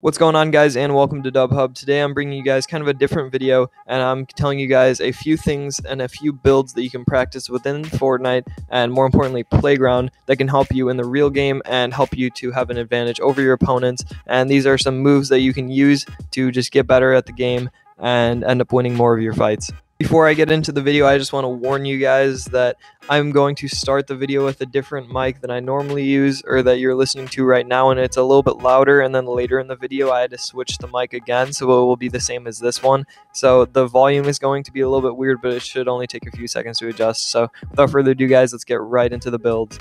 What's going on, guys, and welcome to DubHub. Today I'm bringing you guys kind of a different video, and I'm telling you guys a few things and a few builds that you can practice within Fortnite, and more importantly Playground, that can help you in the real game and help you to have an advantage over your opponents. And these are some moves that you can use to just get better at the game and end up winning more of your fights. Before I get into the video, I just want to warn you guys that I'm going to start the video with a different mic than I normally use, or that you're listening to right now, and it's a little bit louder, and then later in the video I had to switch the mic again, so it will be the same as this one. So the volume is going to be a little bit weird, but it should only take a few seconds to adjust. So without further ado, guys, let's get right into the builds.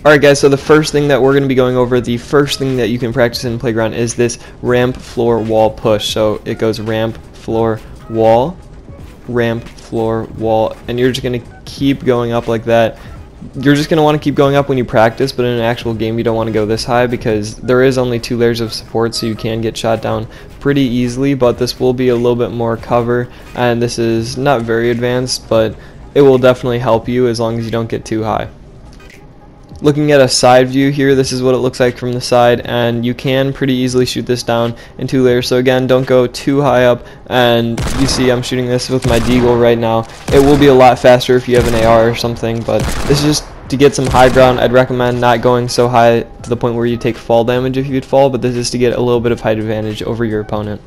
Alright guys, so the first thing that we're going to be going over, the first thing that you can practice in Playground is this ramp, floor, wall, push. So it goes ramp, floor, wall, ramp, floor, wall, and you're just going to keep going up like that. You're just going to want to keep going up when you practice, but in an actual game you don't want to go this high because there is only 2 layers of support, so you can get shot down pretty easily. But this will be a little bit more cover, and this is not very advanced, but it will definitely help you as long as you don't get too high. Looking at a side view here, this is what it looks like from the side, and you can pretty easily shoot this down in 2 layers. So again, don't go too high up, and you see I'm shooting this with my deagle right now. It will be a lot faster if you have an AR or something, but this is just to get some high ground. I'd recommend not going so high to the point where you take fall damage if you'd fall, but this is to get a little bit of height advantage over your opponent.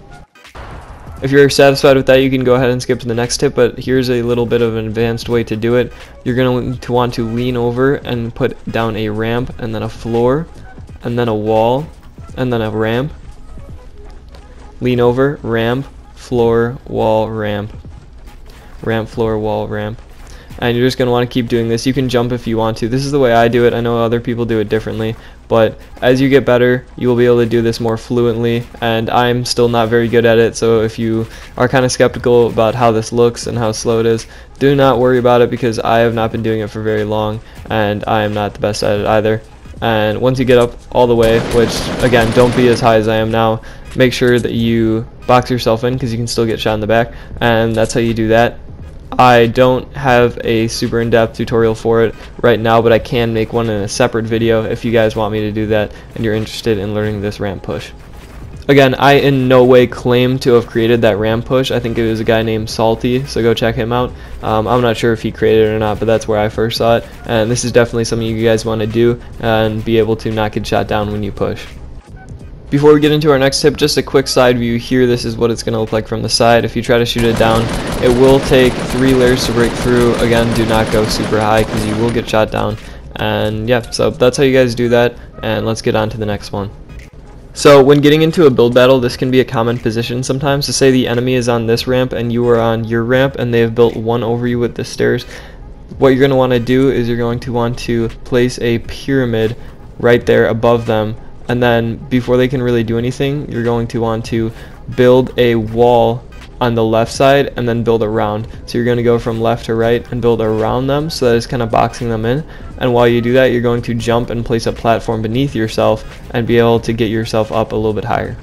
If you're satisfied with that, you can go ahead and skip to the next tip, but here's a little bit of an advanced way to do it. You're going to want to lean over and put down a ramp, and then a floor, and then a wall, and then a ramp. Lean over, ramp, floor, wall, ramp. Ramp, floor, wall, ramp. And you're just going to want to keep doing this. You can jump if you want to. This is the way I do it. I know other people do it differently, but as you get better, you will be able to do this more fluently, and I'm still not very good at it. So if you are kind of skeptical about how this looks and how slow it is, do not worry about it, because I have not been doing it for very long, and I am not the best at it either. And once you get up all the way, which again, don't be as high as I am now, make sure that you box yourself in, because you can still get shot in the back, and that's how you do that. I don't have a super in-depth tutorial for it right now, but I can make one in a separate video if you guys want me to do that and you're interested in learning this ramp push. Again, I in no way claim to have created that ramp push. I think it was a guy named Salty, so go check him out. I'm not sure if he created it or not, but that's where I first saw it, and this is definitely something you guys want to do and be able to not get shot down when you push. Before we get into our next tip, just a quick side view here. This is what it's going to look like from the side. If you try to shoot it down, it will take 3 layers to break through. Again, do not go super high because you will get shot down. And yeah, so that's how you guys do that, and let's get on to the next one. So when getting into a build battle, this can be a common position sometimes. To say the enemy is on this ramp and you are on your ramp and they have built one over you with the stairs, what you're going to want to do is you're going to want to place a pyramid right there above them. And then before they can really do anything, you're going to want to build a wall on the left side and then build around. So you're going to go from left to right and build around them, so that it's kind of boxing them in. And while you do that, you're going to jump and place a platform beneath yourself and be able to get yourself up a little bit higher.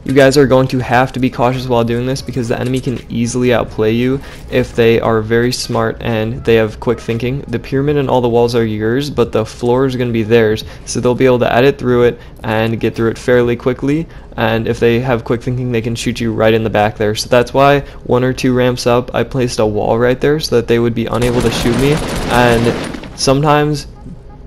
You guys are going to have to be cautious while doing this, because the enemy can easily outplay you if they are very smart and they have quick thinking. The pyramid and all the walls are yours, but the floor is going to be theirs, so they'll be able to edit through it and get through it fairly quickly. And if they have quick thinking, they can shoot you right in the back there. So that's why 1 or 2 ramps up, I placed a wall right there so that they would be unable to shoot me. And sometimes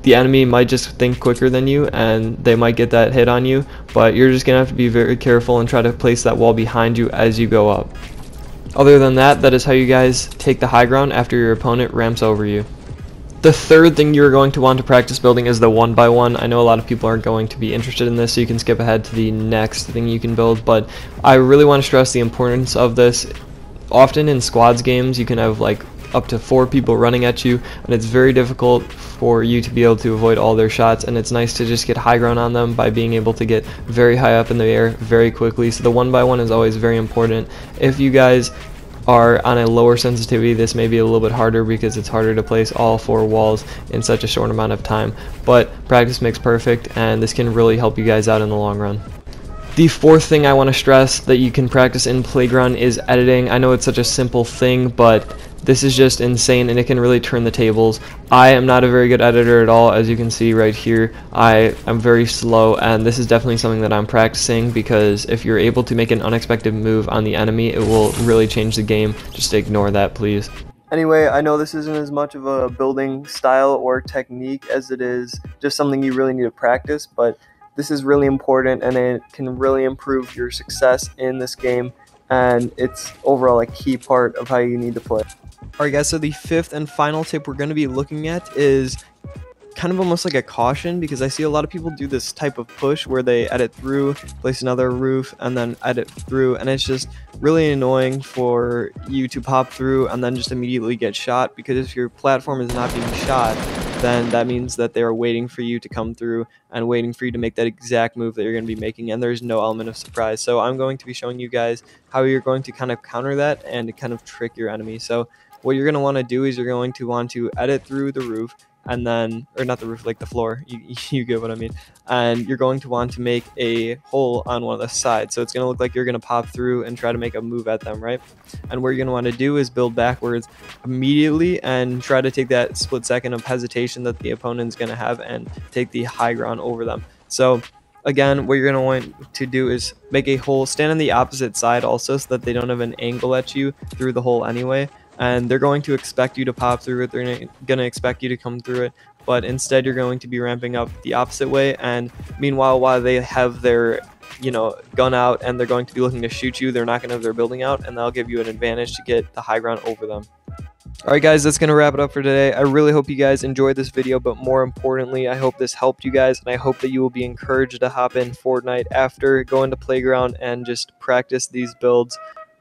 the enemy might just think quicker than you and they might get that hit on you, but you're just gonna have to be very careful and try to place that wall behind you as you go up. Other than that, that is how you guys take the high ground after your opponent ramps over you. The third thing you're going to want to practice building is the 1x1. I know a lot of people aren't going to be interested in this, so you can skip ahead to the next thing you can build, but I really want to stress the importance of this. Often in squads games, you can have like up to 4 people running at you, and it's very difficult for you to be able to avoid all their shots, and it's nice to just get high ground on them by being able to get very high up in the air very quickly. So the 1x1 is always very important. If you guys are on a lower sensitivity, this may be a little bit harder because it's harder to place all 4 walls in such a short amount of time, but practice makes perfect, and this can really help you guys out in the long run. The fourth thing I want to stress that you can practice in Playground is editing. I know it's such a simple thing, but This is just insane, and it can really turn the tables. I am not a very good editor at all, as you can see right here. I am very slow, and this is definitely something that I'm practicing, because if you're able to make an unexpected move on the enemy, it will really change the game. Just ignore that, please. Anyway, I know this isn't as much of a building style or technique as it is just something you really need to practice, but this is really important, and it can really improve your success in this game, and it's overall a key part of how you need to play. Alright guys, so the fifth and final tip we're going to be looking at is kind of almost like a caution, because I see a lot of people do this type of push where they edit through, place another roof, and then edit through, and it's just really annoying for you to pop through and then just immediately get shot, because if your platform is not being shot, then that means that they're waiting for you to come through and waiting for you to make that exact move that you're going to be making, and there's no element of surprise. So I'm going to be showing you guys how you're going to kind of counter that and to kind of trick your enemy. So what you're going to want to do is you're going to want to edit through the roof, and then, or not the roof, like the floor, you get what I mean, and you're going to want to make a hole on one of the sides, so it's going to look like you're going to pop through and try to make a move at them, right? And what you're going to want to do is build backwards immediately and try to take that split second of hesitation that the opponent's going to have and take the high ground over them. So again, what you're going to want to do is make a hole, stand on the opposite side also, so that they don't have an angle at you through the hole anyway, and they're going to expect you to pop through it. They're going to expect you to come through it, but instead you're going to be ramping up the opposite way. And meanwhile, while they have their gun out and they're going to be looking to shoot you, they're not going to have their building out, and that'll give you an advantage to get the high ground over them. Alright guys, that's going to wrap it up for today. I really hope you guys enjoyed this video, but more importantly, I hope this helped you guys, and I hope that you will be encouraged to hop in Fortnite after going to Playground and just practice these builds.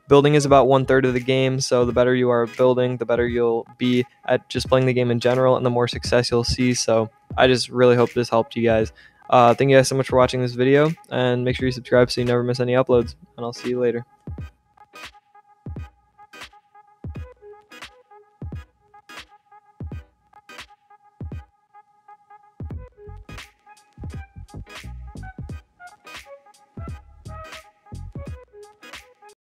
Building is about 1/3 of the game, so the better you are at building, the better you'll be at just playing the game in general, and the more success you'll see. So I just really hope this helped you guys. Thank you guys so much for watching this video, and make sure you subscribe so you never miss any uploads, and I'll see you later.